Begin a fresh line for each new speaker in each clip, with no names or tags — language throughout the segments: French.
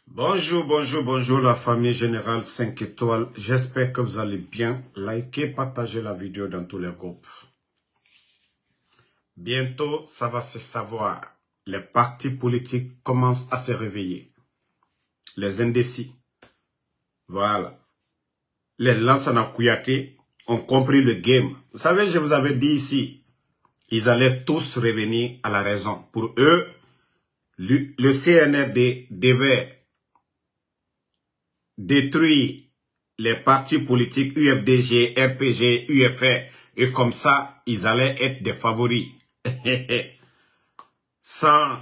Bonjour, bonjour, bonjour la famille Générale 5 étoiles. J'espère que vous allez bien. Likez, partagez la vidéo dans tous les groupes. Bientôt, ça va se savoir. Les partis politiques commencent à se réveiller. Les indécis. Voilà. Les Lansana Kouyaté ont compris le game. Vous savez, je vous avais dit ici, ils allaient tous revenir à la raison. Pour eux, le CNRD devait détruire les partis politiques UFDG, RPG, UFR, et comme ça, ils allaient être des favoris. Sans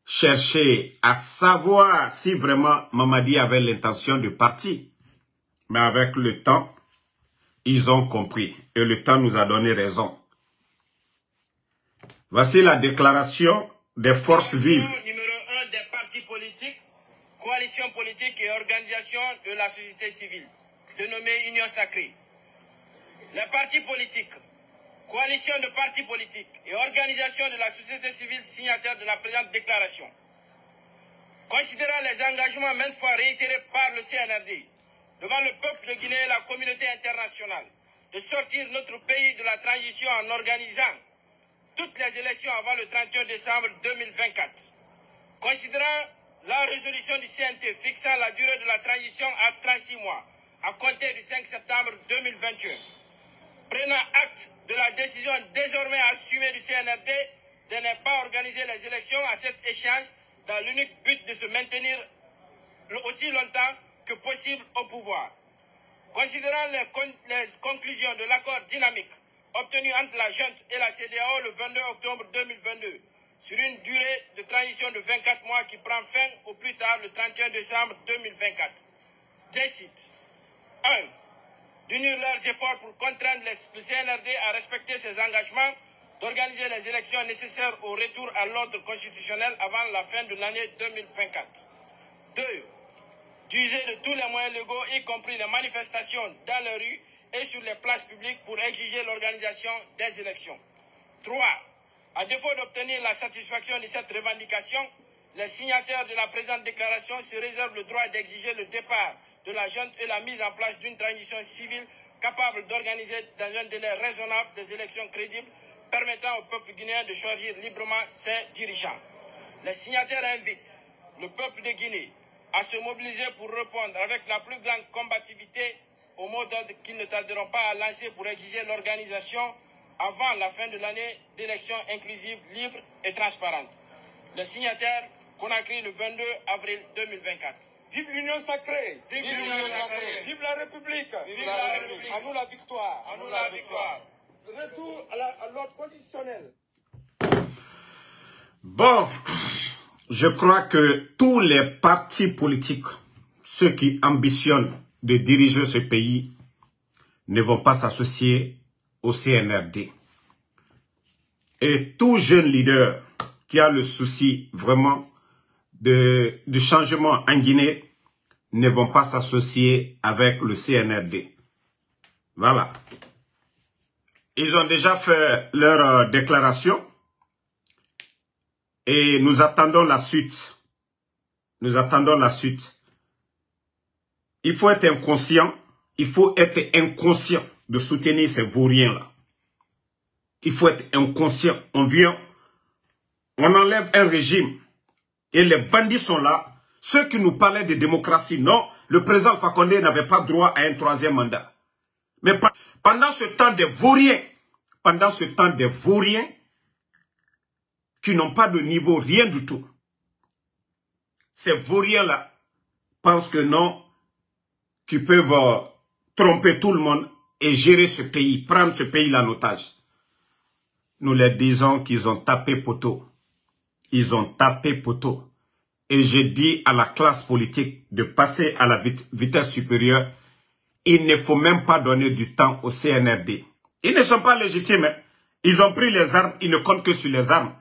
chercher à savoir si vraiment Mamadi avait l'intention de partir. Mais avec le temps, ils ont compris. Et le temps nous a donné raison. Voici la déclaration des forces vives.
Numéro 1 des partis politiques, coalitions politiques et organisations de la société civile, dénommée Union Sacrée. Les partis politiques, coalitions de partis politiques et organisations de la société civile signataires de la présente déclaration. Considérant les engagements maintes fois réitérés par le CNRD devant le peuple de Guinée et la communauté internationale de sortir notre pays de la transition en organisant toutes les élections avant le 31 décembre 2024. Considérant la résolution du CNT fixant la durée de la transition à 36 mois, à compter du 5 septembre 2021, prenant acte de la décision désormais assumée du CNRD de ne pas organiser les élections à cette échéance dans l'unique but de se maintenir aussi longtemps que possible au pouvoir. Considérant les conclusions de l'accord dynamique obtenu entre la junte et la CEDEAO le 22 octobre 2022 sur une durée de transition de 24 mois qui prend fin au plus tard le 31 décembre 2024. Décide 1. D'unir leurs efforts pour contraindre le CNRD à respecter ses engagements, d'organiser les élections nécessaires au retour à l'ordre constitutionnel avant la fin de l'année 2024. 2. D'user de tous les moyens légaux, y compris les manifestations dans les rues et sur les places publiques pour exiger l'organisation des élections. 3. À défaut d'obtenir la satisfaction de cette revendication, les signataires de la présente déclaration se réservent le droit d'exiger le départ de la junte et la mise en place d'une transition civile capable d'organiser dans un délai raisonnable des élections crédibles permettant au peuple guinéen de choisir librement ses dirigeants. Les signataires invitent le peuple de Guinée à se mobiliser pour répondre avec la plus grande combativité aux mots d'ordre qu'ils ne tarderont pas à lancer pour exiger l'organisation avant la fin de l'année d'élections inclusives, libres et transparentes. Les signataires Conakry le 22 avril 2024.
Vive l'Union sacrée!
Vive l'Union sacrée!
Vive la République!
Vive la République!
À nous la victoire!
À nous la victoire!
Retour à l'ordre conditionnel.
Bon, je crois que tous les partis politiques, ceux qui ambitionnent de diriger ce pays, ne vont pas s'associer au CNRD. Et tout jeune leader qui a le souci vraiment du changement en Guinée ne vont pas s'associer avec le CNRD. Voilà. Ils ont déjà fait leur déclaration et nous attendons la suite. Nous attendons la suite. Il faut être inconscient. Il faut être inconscient de soutenir ces vauriens-là. Il faut être inconscient. On vient, on enlève un régime et les bandits sont là. Ceux qui nous parlaient de démocratie, non, le président Fakonde n'avait pas droit à un troisième mandat. Mais pendant ce temps des vauriens, qui n'ont pas de niveau, rien du tout, ces vauriens-là pensent que non, qu'ils peuvent tromper tout le monde et gérer ce pays, prendre ce pays-là en otage. Nous leur disons qu'ils ont tapé poteau. Ils ont tapé poteau. Et je dis à la classe politique de passer à la vitesse supérieure. Il ne faut même pas donner du temps au CNRD. Ils ne sont pas légitimes. Hein. Ils ont pris les armes, ils ne comptent que sur les armes.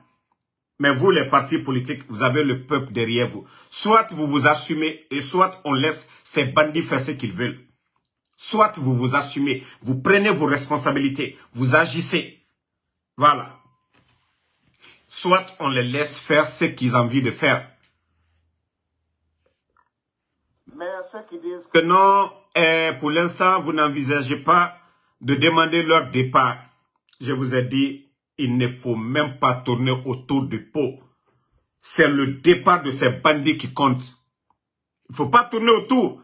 Mais vous, les partis politiques, vous avez le peuple derrière vous. Soit vous vous assumez et soit on laisse ces bandits faire ce qu'ils veulent. Soit vous vous assumez, vous prenez vos responsabilités, vous agissez. Voilà. Soit on les laisse faire ce qu'ils ont envie de faire. Mais ceux qui disent que non, pour l'instant, vous n'envisagez pas de demander leur départ. Je vous ai dit, il ne faut même pas tourner autour du pot. C'est le départ de ces bandits qui compte. Il ne faut pas tourner autour.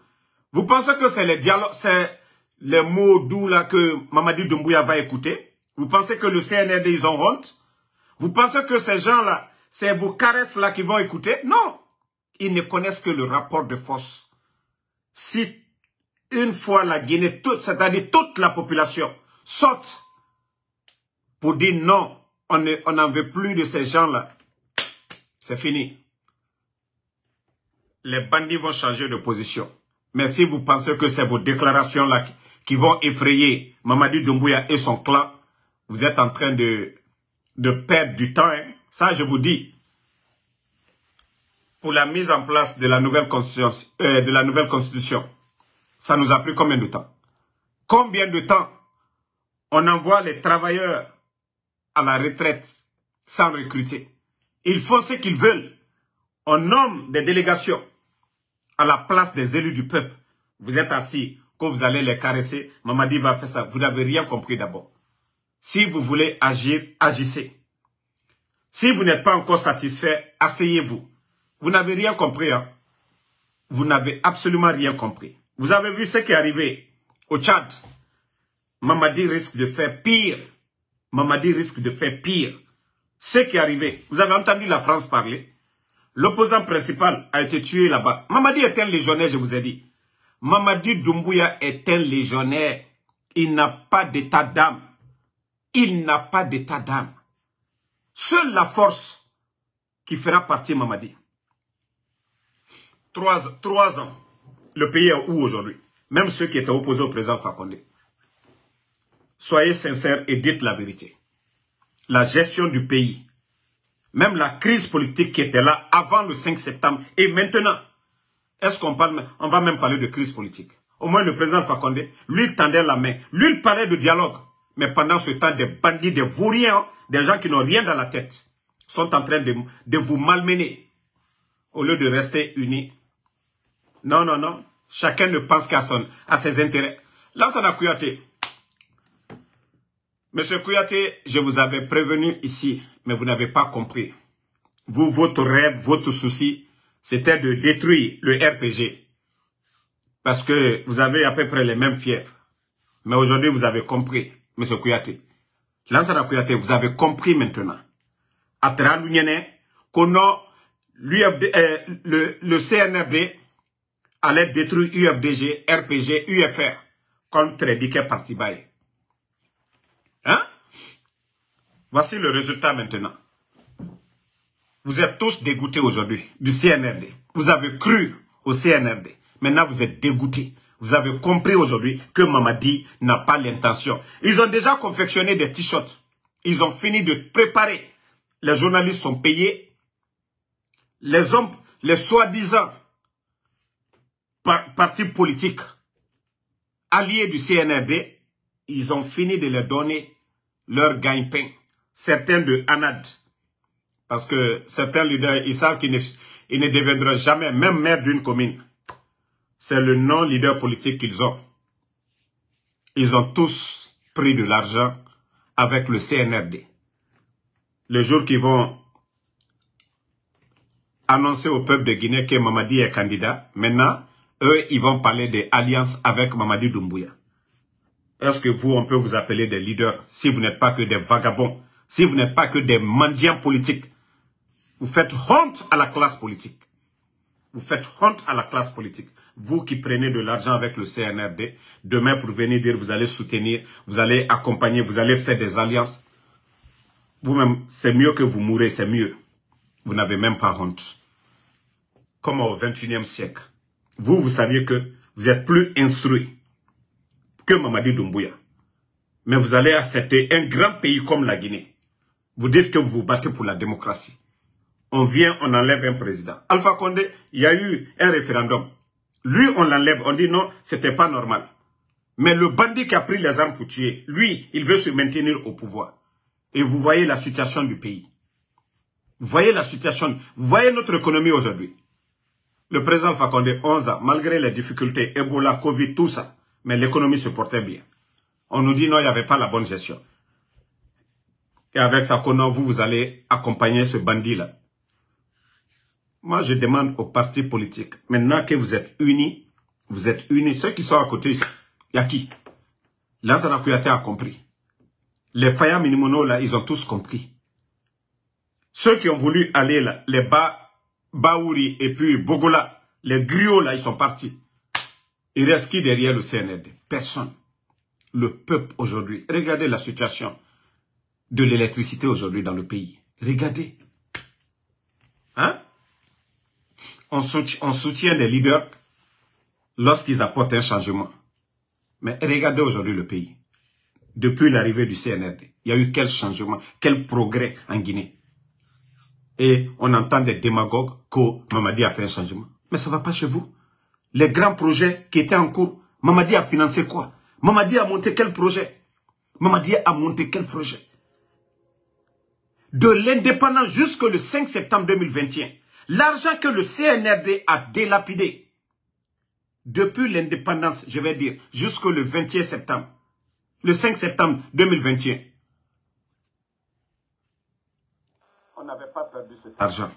Vous pensez que c'est les dialogues, c'est les mots doux là que Mamadi Doumbouya va écouter? Vous pensez que le CNRD, ils ont honte? Vous pensez que ces gens-là, c'est vos caresses là qui vont écouter? Non. Ils ne connaissent que le rapport de force. Si une fois la Guinée, c'est-à-dire toute la population, saute pour dire non, on n'en veut plus de ces gens-là, c'est fini. Les bandits vont changer de position. Mais si vous pensez que c'est vos déclarations-là qui vont effrayer Mamadi Doumbouya et son clan, vous êtes en train de perdre du temps. Hein. Ça, je vous dis. Pour la mise en place de la nouvelle constitution, ça nous a pris combien de temps? Combien de temps on envoie les travailleurs à la retraite sans recruter? Ils font ce qu'ils veulent. On nomme des délégations à la place des élus du peuple. Vous êtes assis, quand vous allez les caresser, Mamadi va faire ça. Vous n'avez rien compris d'abord. Si vous voulez agir, agissez. Si vous n'êtes pas encore satisfait, asseyez-vous. Vous n'avez rien compris. Hein? Vous n'avez absolument rien compris. Vous avez vu ce qui est arrivé au Tchad. Mamadi risque de faire pire. Mamadi risque de faire pire. Ce qui est arrivé. Vous avez entendu la France parler. L'opposant principal a été tué là-bas. Mamadi est un légionnaire, je vous ai dit. Mamadi Doumbouya est un légionnaire. Il n'a pas d'état d'âme. Il n'a pas d'état d'âme. Seule la force qui fera partir Mamadi. 3 ans. Le pays est où aujourd'hui? Même ceux qui étaient opposés au président Fakonde. Soyez sincères et dites la vérité. La gestion du pays, même la crise politique qui était là avant le 5 septembre et maintenant, est-ce qu'on va même parler de crise politique? Au moins le président Fakonde, lui il tendait la main, lui il parlait de dialogue. Mais pendant ce temps, des bandits, des vauriens, des gens qui n'ont rien dans la tête, sont en train de vous malmener au lieu de rester unis. Non, non, non. Chacun ne pense qu'à ses intérêts. Lansana Kouyaté. Monsieur Kouyaté, je vous avais prévenu ici, mais vous n'avez pas compris. Vous, votre rêve, votre souci, c'était de détruire le RPG. Parce que vous avez à peu près les mêmes fièvres. Mais aujourd'hui, vous avez compris, Monsieur Kouyaté. Lansana Kouyaté, vous avez compris maintenant. Atra l'Union, qu'on a le CNRD allait détruire UFDG, RPG, UFR, comme Trédiquet Parti Baye. Hein? Voici le résultat maintenant. Vous êtes tous dégoûtés aujourd'hui du CNRD. Vous avez cru au CNRD. Maintenant, vous êtes dégoûtés. Vous avez compris aujourd'hui que Mamadi n'a pas l'intention. Ils ont déjà confectionné des t-shirts. Ils ont fini de préparer. Les journalistes sont payés. Les hommes, les soi-disant partis politiques alliés du CNRD, ils ont fini de leur donner leur gagne-pain. Certains de Anad. Parce que certains leaders, ils savent qu'ils ne deviendront jamais même maire d'une commune. C'est le non-leader politique qu'ils ont. Ils ont tous pris de l'argent avec le CNRD. Le jour qu'ils vont annoncer au peuple de Guinée que Mamadi est candidat, maintenant, eux, ils vont parler des alliances avec Mamadi Doumbouya. Est-ce que vous, on peut vous appeler des leaders si vous n'êtes pas que des vagabonds, si vous n'êtes pas que des mendiants politiques? Vous faites honte à la classe politique. Vous faites honte à la classe politique. Vous qui prenez de l'argent avec le CNRD, demain pour venir dire vous allez soutenir, vous allez accompagner, vous allez faire des alliances. Vous-même, c'est mieux que vous mourrez, c'est mieux. Vous n'avez même pas honte. Comme au XXIe siècle. Vous saviez que vous êtes plus instruit que Mamadi Doumbouya. Mais vous allez accepter un grand pays comme la Guinée. Vous dites que vous vous battez pour la démocratie. On vient, on enlève un président. Alpha Condé, il y a eu un référendum. Lui, on l'enlève. On dit non, c'était pas normal. Mais le bandit qui a pris les armes pour tuer, lui, il veut se maintenir au pouvoir. Et vous voyez la situation du pays. Vous voyez la situation. Vous voyez notre économie aujourd'hui. Le président Alpha Condé, 11 ans, malgré les difficultés, Ebola, Covid, tout ça, mais l'économie se portait bien. On nous dit non, il n'y avait pas la bonne gestion. Et avec ça, vous allez accompagner ce bandit-là. Moi, je demande aux partis politiques, maintenant que vous êtes unis, ceux qui sont à côté, il y a qui? Lansana Kouyaté a compris. Les Faya Minimono, là, ils ont tous compris. Ceux qui ont voulu aller là, les Baouri et puis Bogola, les griots là, ils sont partis. Il reste qui derrière le CNRD? Personne. Le peuple aujourd'hui. Regardez la situation de l'électricité aujourd'hui dans le pays. Regardez. Hein? On soutient les leaders lorsqu'ils apportent un changement. Mais regardez aujourd'hui le pays. Depuis l'arrivée du CNRD, il y a eu quel changement, quel progrès en Guinée. Et on entend des démagogues que Mamadi a fait un changement. Mais ça ne va pas chez vous. Les grands projets qui étaient en cours, Mamadi a financé quoi? Mamadi a monté quel projet? Mamadi a monté quel projet? De l'indépendance jusqu'au 5 septembre 2021, l'argent que le CNRD a délapidé, depuis l'indépendance, je vais dire, jusqu'au 21 septembre, le 5 septembre 2021, on n'avait pas perdu cet argent.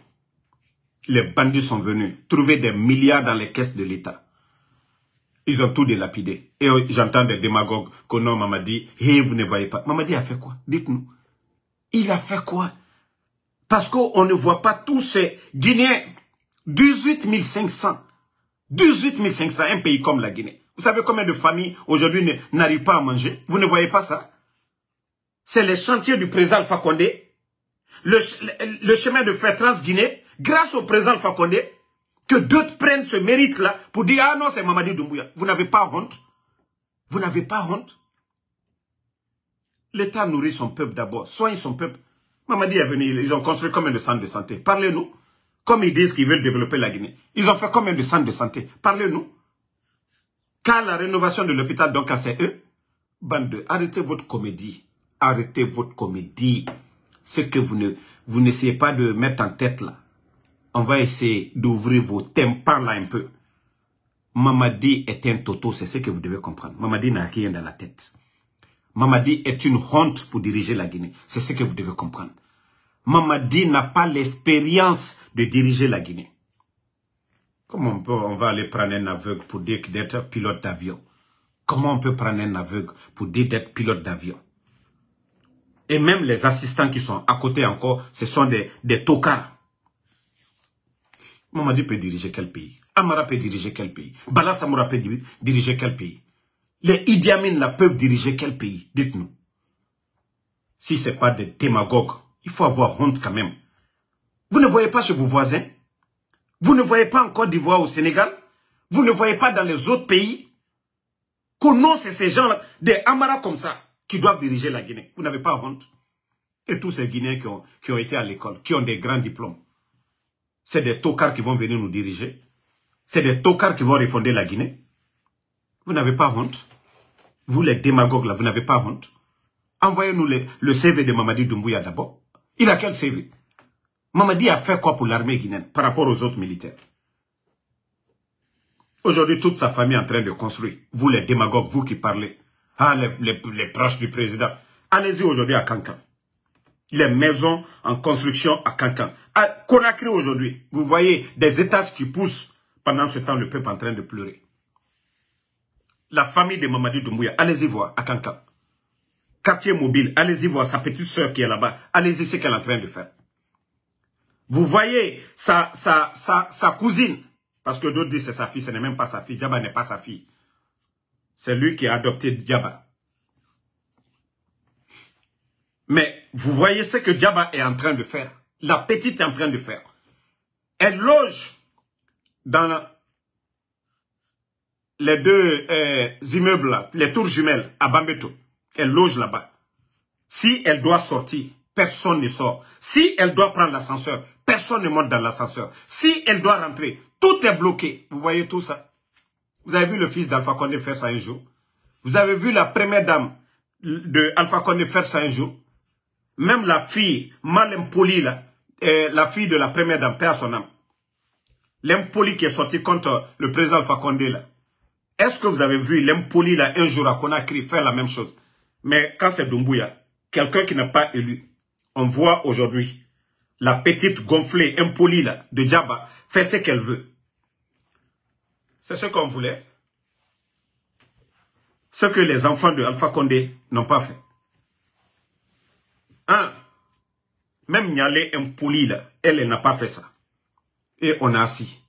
Les bandits sont venus trouver des milliards dans les caisses de l'État. Ils ont tout délapidé. Et j'entends des démagogues que non, Mamadi, hey, vous ne voyez pas. Mamadi a fait quoi? Dites-nous. Il a fait quoi? Parce qu'on ne voit pas tous ces Guinéens. 18 500. 18 500, un pays comme la Guinée. Vous savez combien de familles aujourd'hui n'arrivent pas à manger? Vous ne voyez pas ça? C'est les chantiers du président Alpha Condé. Le chemin de fer Trans-Guinée, grâce au président Alpha Condé, que d'autres prennent ce mérite-là pour dire « Ah non, c'est Mamadi Doumbouya ». Vous n'avez pas honte? Vous n'avez pas honte? L'État nourrit son peuple d'abord, soigne son peuple. Mamadi est venu, ils ont construit combien de centres de santé? Parlez-nous. Comme ils disent qu'ils veulent développer la Guinée. Ils ont fait combien de centres de santé? Parlez-nous. Car la rénovation de l'hôpital, donc, c'est eux. Bande, arrêtez votre comédie. Arrêtez votre comédie. Ce que vous n'essayez pas de mettre en tête là. On va essayer d'ouvrir vos tympans là un peu. Mamadi est un toto, c'est ce que vous devez comprendre. Mamadi n'a rien dans la tête. Mamadi est une honte pour diriger la Guinée. C'est ce que vous devez comprendre. Mamadi n'a pas l'expérience de diriger la Guinée. Comment on va aller prendre un aveugle pour dire d'être pilote d'avion? Comment on peut prendre un aveugle pour dire d'être pilote d'avion? Et même les assistants qui sont à côté encore, ce sont des tocards. Mamadi peut diriger quel pays? Amara peut diriger quel pays? Bala Samoura peut diriger quel pays? Les Idi Amin là peuvent diriger quel pays? Dites-nous. Si ce n'est pas des démagogues, il faut avoir honte quand même. Vous ne voyez pas chez vos voisins? Vous ne voyez pas en Côte d'Ivoire, au Sénégal? Vous ne voyez pas dans les autres pays? Que non, c'est ces gens-là, des Amara comme ça, qui doivent diriger la Guinée. Vous n'avez pas honte? Et tous ces Guinéens qui ont été à l'école, qui ont des grands diplômes. C'est des tocards qui vont venir nous diriger. C'est des tocards qui vont refonder la Guinée. Vous n'avez pas honte? Vous les démagogues là, vous n'avez pas honte? Envoyez-nous le CV de Mamadi Doumbouya d'abord. Il a quel CV? Mamadi a fait quoi pour l'armée guinéenne par rapport aux autres militaires? Aujourd'hui, toute sa famille est en train de construire. Vous les démagogues, vous qui parlez. Ah, les proches du président. Allez-y aujourd'hui à Kankan. Les maisons en construction à Kankan. À Conakry aujourd'hui, vous voyez des étages qui poussent. Pendant ce temps, le peuple est en train de pleurer. La famille de Mamadi Doumbouya, allez-y voir à Kankan. Quartier mobile, allez-y voir sa petite soeur qui est là-bas. Allez-y, c'est qu'elle est en train de faire. Vous voyez sa cousine. Parce que d'autres disent c'est sa fille, ce n'est même pas sa fille. Djaba n'est pas sa fille. C'est lui qui a adopté Djaba. Mais vous voyez ce que Djaba est en train de faire. La petite est en train de faire. Elle loge dans les deux immeubles, là, les tours jumelles à Bambeto. Elle loge là-bas. Si elle doit sortir, personne ne sort. Si elle doit prendre l'ascenseur, personne ne monte dans l'ascenseur. Si elle doit rentrer, tout est bloqué. Vous voyez tout ça? Vous avez vu le fils d'Alpha Condé faire ça un jour? Vous avez vu la première dame de Alpha Condé faire ça un jour? Même la fille, mal impolie, là, la fille de la première dame, paix à son âme. L'impoli qui est sorti contre le président Alpha Condé là. Est-ce que vous avez vu l'impoli là un jour à Conakry faire la même chose? Mais quand c'est Doumbouya, quelqu'un qui n'a pas élu, on voit aujourd'hui la petite gonflée impolie là de Djaba fait ce qu'elle veut. C'est ce qu'on voulait. Ce que les enfants de Alpha Condé n'ont pas fait. Même Nialé impoli là, elle n'a pas fait ça. Et on a assis.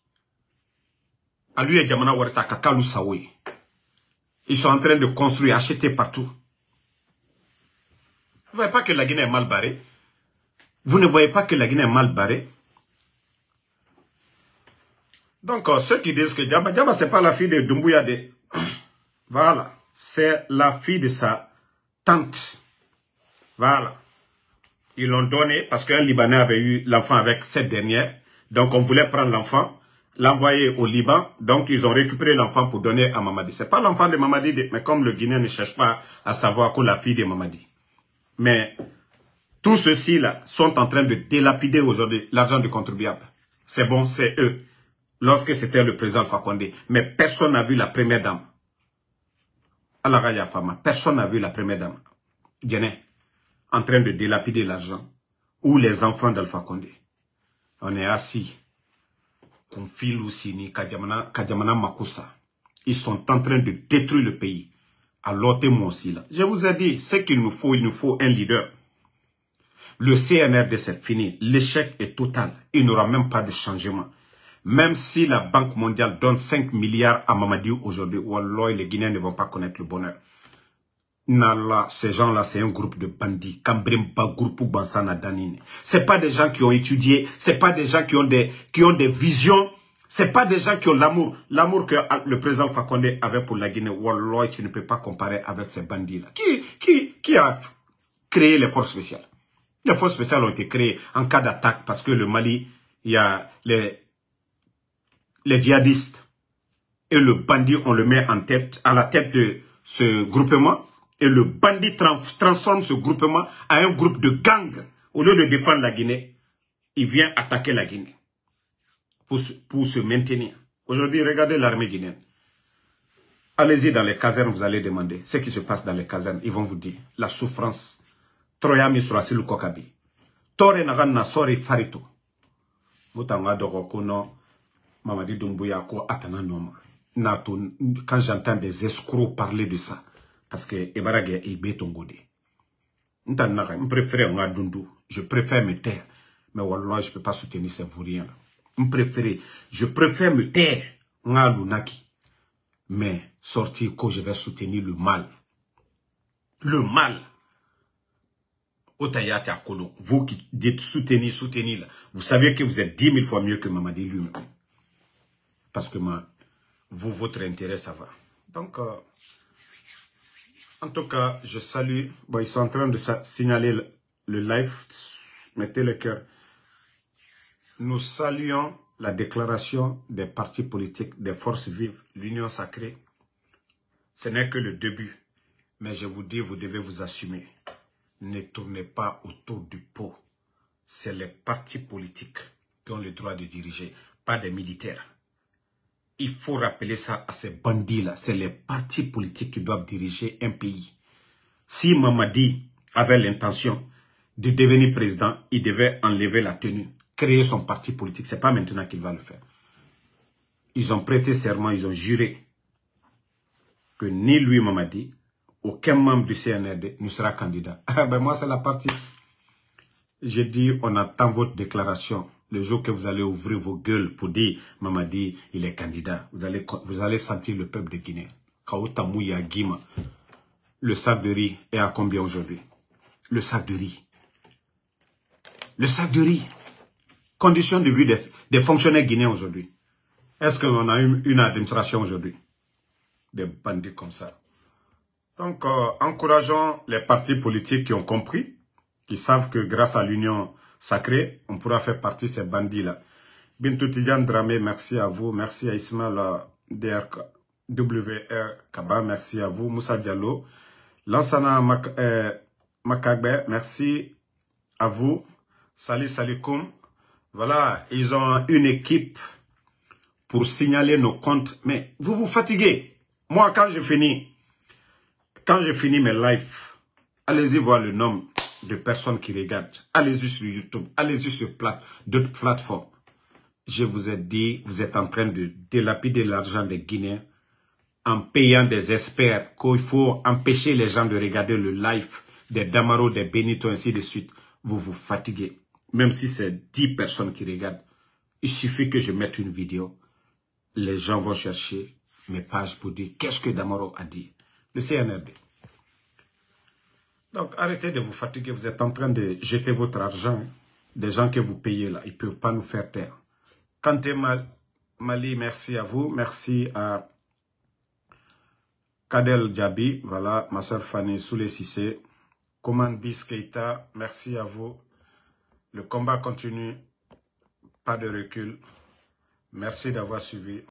À lui et Djamana Warta Kakalou Saoui. Ils sont en train de construire, acheter partout. Vous ne voyez pas que la Guinée est mal barrée? Vous ne voyez pas que la Guinée est mal barrée? Donc, ceux qui disent que Djaba c'est pas la fille de Doumbouya. Voilà. C'est la fille de sa tante. Voilà. Ils l'ont donné parce qu'un Libanais avait eu l'enfant avec cette dernière. Donc, on voulait prendre l'enfant, l'envoyer au Liban. Donc, ils ont récupéré l'enfant pour donner à Mamadi. Ce n'est pas l'enfant de Mamadi, mais comme le Guinéen ne cherche pas à savoir que la fille de Mamadi. Mais tous ceux-ci-là sont en train de délapider aujourd'hui l'argent du contribuable. C'est bon, c'est eux. Lorsque c'était le président Alpha Condé. Mais personne n'a vu la première dame. Alaraya Fama, personne n'a vu la première dame. Guinée, en train de délapider l'argent. Ou les enfants d'Alpha Condé. On est assis. Konfilou Sini, Kadjamana Makusa. Ils sont en train de détruire le pays. Alors, moi aussi là. Je vous ai dit, ce qu'il nous faut, il nous faut un leader. Le CNRD c'est fini. L'échec est total. Il n'y aura même pas de changement. Même si la Banque mondiale donne 5 milliards à Mamadi aujourd'hui, Wallah, les Guinéens ne vont pas connaître le bonheur. Nala, ces gens-là, c'est un groupe de bandits. Kambrimba, groupe Bansana Danine. C'est pas des gens qui ont étudié, c'est pas des gens qui ont des visions, c'est pas des gens qui ont l'amour. L'amour que le président Fakonde avait pour la Guinée, Wallah, tu ne peux pas comparer avec ces bandits-là. Qui a créé les forces spéciales? Les forces spéciales ont été créées en cas d'attaque parce que le Mali, il y a les djihadistes et le bandit, on le met à la tête de ce groupement. Et le bandit transforme ce groupement à un groupe de gangs. Au lieu de défendre la Guinée, il vient attaquer la Guinée pour se maintenir. Aujourd'hui, regardez l'armée guinéenne. Allez-y dans les casernes, vous allez demander ce qui se passe dans les casernes. Ils vont vous dire la souffrance. Troyami Surasilu Kokabi. Tore Nagana Sori Farito. Moutanga Dorokono, Mamadi Doumbouya Ko Atana Noma. Quand j'entends des escrocs parler de ça, parce que Ebarage est bétongode. Je préfère me taire. Mais wallah, je ne peux pas soutenir ces vauriens. Je préfère me taire. Mais sortir que je vais soutenir le mal. Le mal. Vous qui dites soutenir là, vous savez que vous êtes 10 000 fois mieux que Mamadi lui-même. Parce que vous, votre intérêt, ça va. Donc, en tout cas, je salue. Bon, ils sont en train de signaler le live. Mettez le cœur. Nous saluons la déclaration des partis politiques, des forces vives, l'union sacrée. Ce n'est que le début. Mais je vous dis, vous devez vous assumer. Ne tournez pas autour du pot. C'est les partis politiques qui ont le droit de diriger, pas des militaires. Il faut rappeler ça à ces bandits-là. C'est les partis politiques qui doivent diriger un pays. Si Mamadi avait l'intention de devenir président, il devait enlever la tenue, créer son parti politique. Ce n'est pas maintenant qu'il va le faire. Ils ont prêté serment, ils ont juré que ni lui, Mamadi, aucun membre du CNRD ne sera candidat. Ben moi, c'est la partie. J'ai dit, on attend votre déclaration. Le jour que vous allez ouvrir vos gueules pour dire Mamadi, il est candidat, vous allez sentir le peuple de Guinée. Kaotamouya Guima. Le sac de riz est à combien aujourd'hui? Le sac de riz. Le sac de riz. Condition de vie des fonctionnaires guinéens aujourd'hui. Est-ce qu'on a une administration aujourd'hui? Des bandits comme ça. Donc, encourageons les partis politiques qui ont compris, qui savent que grâce à l'union sacrée, on pourra faire partie de ces bandits-là. Bintou Tidjane Dramé, merci à vous. Merci à Ismaël WR Kaba, merci à vous. Moussa Diallo. Lansana Makagbe, merci à vous. Salut Salikoum. Voilà, ils ont une équipe pour signaler nos comptes. Mais vous vous fatiguez. Moi, quand je finis mes lives, allez-y voir le nombre de personnes qui regardent. Allez-y sur YouTube, allez-y sur d'autres plateformes. Je vous ai dit, vous êtes en train de dilapider l'argent des Guinéens en payant des experts qu'il faut empêcher les gens de regarder le live des Damaro, des Benito, ainsi de suite. Vous vous fatiguez. Même si c'est 10 personnes qui regardent, il suffit que je mette une vidéo. Les gens vont chercher mes pages pour dire qu'est-ce que Damaro a dit. Le CNRD. Donc arrêtez de vous fatiguer. Vous êtes en train de jeter votre argent. Des gens que vous payez là, ils ne peuvent pas nous faire taire. Kanté Mali, merci à vous. Merci à Kadel Diaby. Voilà, ma soeur Fanny Soulé Sissé. Koman Bis Keita, merci à vous. Le combat continue. Pas de recul. Merci d'avoir suivi.